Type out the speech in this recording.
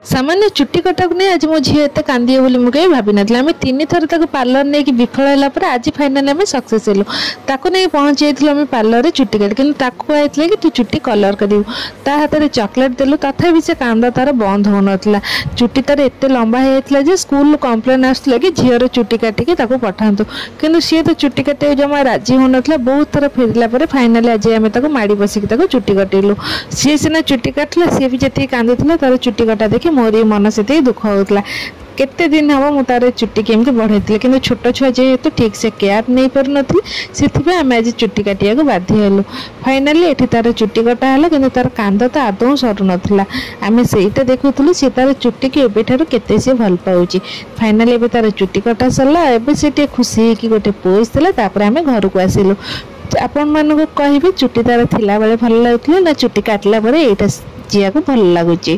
सामान्य चुट्टी कटा को नहीं आज मो झी एत कांदी बोली मुझे भाभी ना आम 3 थर पार्लर नहीं कि विफल है आज फाइनाल आम सक्सेस हेलु ताको नहीं पहुँच जाइए पार्लर रे चुट्टी काट कि कहते कि तू चुट्टी कलर करू ता हाथ में चॉकलेट देलु तथापि से कांद तार बंद हो नाला चुट्टी तार एत लंबा होता है स्कूल कम्प्लेन आसला कि झीर चुट्टी काटिकी पठातु कि सी तो चुट्टी काटे जमा राजी हो नाला बहुत थर फेरला फाइनाली आज आम माड़ी बसिक चुट्टी कटेलु सी सीना चुट्टी काटला सी भी जी कांदुला तार चुट्टी कटा देखी मोर मन से दुख होता केते दिन हम मु तार चुट्टी केमती बढ़े कि छोट छुआ जेहेतु ठीक से केयर नहीं पार नी से आम आज चुट्टी काटिया बाध्य हेलु फाइनाली ये तार चुट्टी कटा है कि तार कांद तो आदौ सरू नाला आम से देखुलु सी तार चुट्टी की एवं केते सी भल पाऊँच फाइनाली एवं तार चुट्टी कटा सरला एवं खुशी होगी गोटे पोज देला आम घर को आसिलु आपण मानक कहे चुट्टी तार थिला बेले भल लगुला ना चुट्टी काटला यहाँ जीवा को भल लगुच।